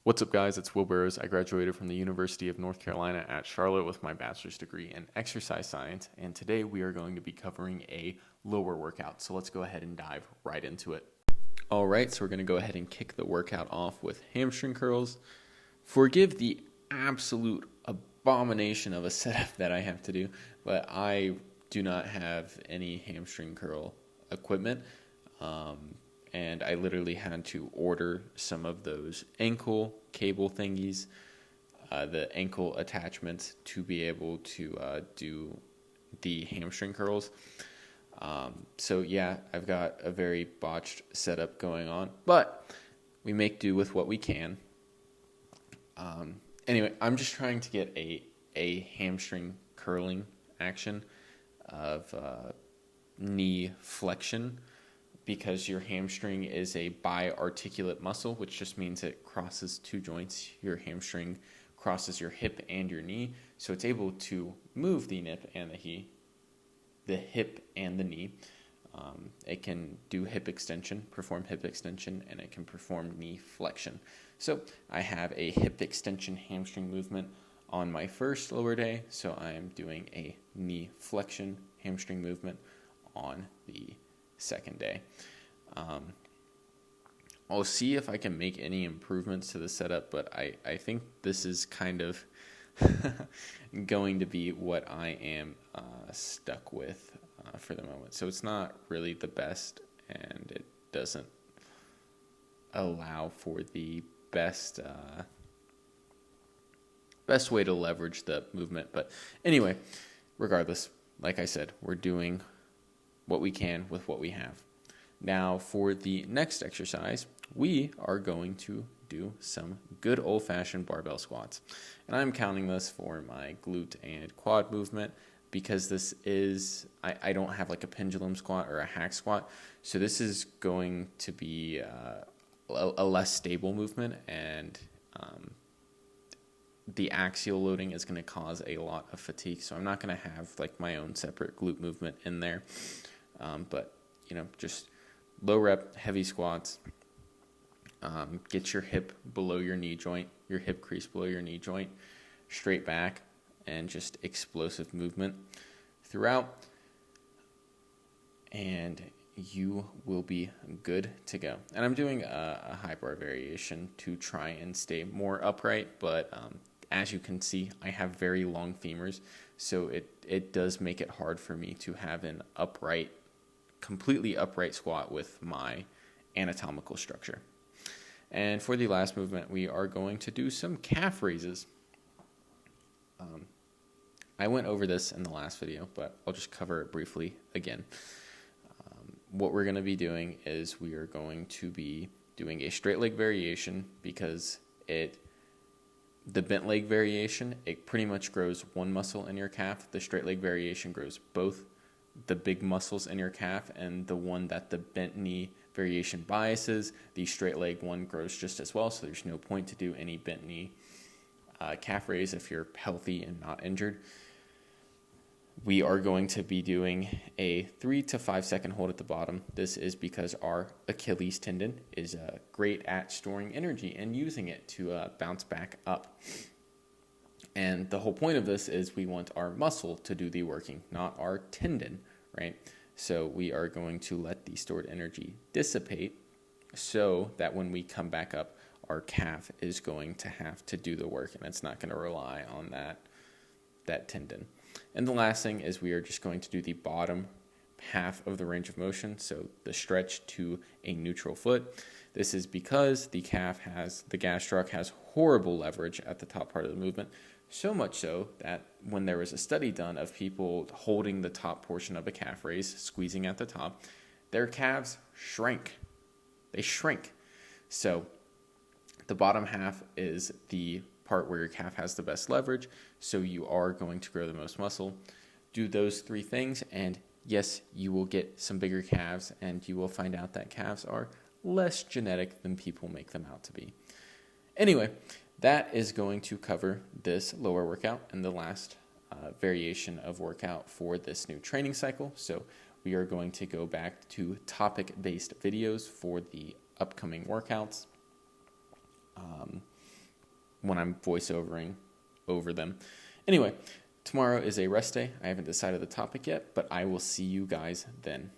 What's up, guys? It's Will Burroughs. I graduated from the University of North Carolina at Charlotte with my bachelor's degree in exercise science, and today we are going to be covering a lower workout. So let's go ahead and dive right into it. All right, so we're going to go ahead and kick the workout off with hamstring curls. Forgive the absolute abomination of a setup that I have to do, but I do not have any hamstring curl equipment. And I literally had to order some of those ankle cable thingies, the ankle attachments to be able to do the hamstring curls. So yeah, I've got a very botched setup going on, but we make do with what we can. Anyway, I'm just trying to get a hamstring curling action of knee flexion, because your hamstring is a biarticulate muscle, which just means it crosses two joints. Your hamstring crosses your hip and your knee, so it's able to move the hip and the knee. It can do hip extension, perform hip extension, and it can perform knee flexion. So I have a hip extension hamstring movement on my first lower day, so I am doing a knee flexion hamstring movement on the second day. I'll see if I can make any improvements to the setup, but I think this is kind of going to be what I am stuck with for the moment. So it's not really the best, and it doesn't allow for the best way to leverage the movement. But anyway, regardless, like I said, we're doing what we can with what we have. Now, for the next exercise, we are going to do some good old-fashioned barbell squats. And I'm counting this for my glute and quad movement because this is, I don't have like a pendulum squat or a hack squat. So this is going to be a less stable movement, and the axial loading is going to cause a lot of fatigue. So I'm not going to have like my own separate glute movement in there. But, just low rep, heavy squats. Get your hip below your knee joint, your hip crease below your knee joint, straight back, and just explosive movement throughout. And you will be good to go. And I'm doing a high bar variation to try and stay more upright, but as you can see, I have very long femurs, so it does make it hard for me to have an completely upright squat with my anatomical structure. And for the last movement, we are going to do some calf raises. I went over this in the last video, but I'll just cover it briefly again. What we're going to be doing is we are going to be doing a straight leg variation, because the bent leg variation, it pretty much grows one muscle in your calf. The straight leg variation grows both the big muscles in your calf, and the one that the bent knee variation biases, the straight leg one grows just as well. So there's no point to do any bent knee calf raise if you're healthy and not injured. We are going to be doing a 3 to 5 second hold at the bottom. This is because our Achilles tendon is great at storing energy and using it to bounce back up. And the whole point of this is we want our muscle to do the working, not our tendon, right? So we are going to let the stored energy dissipate so that when we come back up, our calf is going to have to do the work, and it's not going to rely on that tendon. And the last thing is we are just going to do the bottom half of the range of motion, so the stretch to a neutral foot. This is because the gastroc has horrible leverage at the top part of the movement, so much so that when there was a study done of people holding the top portion of a calf raise, squeezing at the top, their calves shrank. They shrink. So the bottom half is the part where your calf has the best leverage, so you are going to grow the most muscle. Do those three things, and yes, you will get some bigger calves, and you will find out that calves are less genetic than people make them out to be. Anyway, that is going to cover this lower workout and the last variation of workout for this new training cycle. So we are going to go back to topic-based videos for the upcoming workouts. when I'm voiceovering over them. Anyway, tomorrow is a rest day. I haven't decided the topic yet, but I will see you guys then.